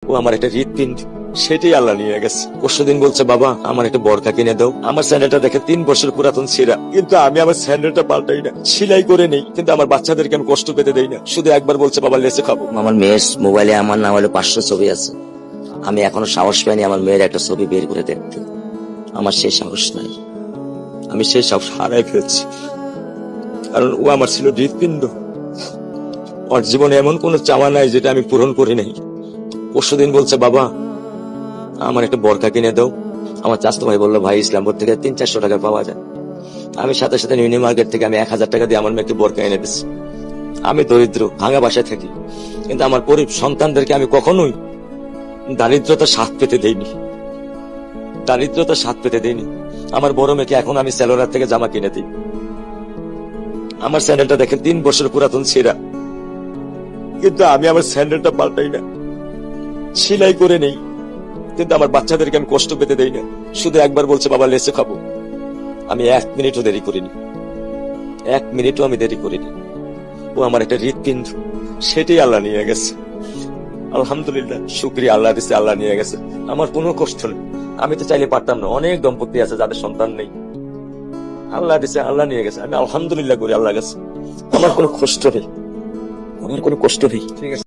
ও আমার একটা হৃৎপিণ্ড, সেটাই আল্লাহ নিয়ে গেছে। পরশুদিন বলছে, বাবা আমার একটা বরকা কিনে দাও। আমার স্যান্ডেলটা দেখে 3 বছর পুরাতন ছিঁড়া, কিন্তু আমি আমার স্যান্ডেলটা পাল্টাই না, সেলাই করে নেই, কিন্তু আমার বাচ্চাদেরকে আমি কষ্ট পেতে দেই না। শুধু একবার বলছে, বাবা লেসে খাবো। আমার মেয়ের মোবাইলে আমার নাম হলো 500 ছবি আছে। আমি এখনো সাহস পাইনি আমার মেয়ের একটা ছবি বের করে দেখতে। আমার সেই সাহস নাই। আমি সেই সব হারাই ফেলছি, কারণ ও আমার ছিল হৃৎপিণ্ড। ওর জীবনে এমন কোন চাওয়া নাই যেটা আমি পূরণ করি নাই। পরশুদিন বলছে, বাবা আমার একটা বরকা কিনে দাও। আমার চাচতো ভাই বললো, ভাই ইসলামপুর থেকে 300-400 টাকা পাওয়া যায়। আমি সাথে সাথে মিনি মার্কেট থেকে আমি 1000 টাকা দিয়ে আমার মেয়েকে বরকা এনে দিচ্ছি। আমি দরিদ্র, ভাঙা বাসায় থাকি, কিন্তু আমার সন্তানদেরকে আমি কখনোই দারিদ্রতার স্বাদ পেতে দেইনি। দারিদ্রতার স্বাদ পেতে দেইনি। আমার বড় মেয়েকে এখন আমি সেলোরার থেকে জামা কিনে দিই। আমার স্যান্ডেলটা দেখে 3 বছর পুরাতন ছিঁড়া, কিন্তু আমি আমার স্যান্ডেলটা পাল্টাই না, সেলাই করে নেই, কিন্তু আমার বাচ্চাদেরকে আমি কষ্ট পেতে দেই না। শুধু একবার বলছে, বাবা লেসে খাবো। আমি 1 মিনিটও দেরি করিনি, 1 মিনিটও আমি দেরি করিনি। ও আমার একটা হৃৎপিণ্ড, সেটাই আল্লাহ নিয়ে গেছে। আলহামদুলিল্লাহ, শুকরিয়া, আল্লাহ দিছে, আল্লাহ নিয়ে গেছে। আমার কোনো কষ্ট নেই। আমি তো চাইলে পারতাম না, অনেক দম্পতি আছে যাদের সন্তান নেই। আল্লাহ দিছে, আল্লাহ নিয়ে গেছে। আমি আলহামদুলিল্লাহ করি আল্লাহ গেছে। আমার কোনো কষ্ট নেই, আমার কোনো কষ্ট নেই। ঠিক আছে।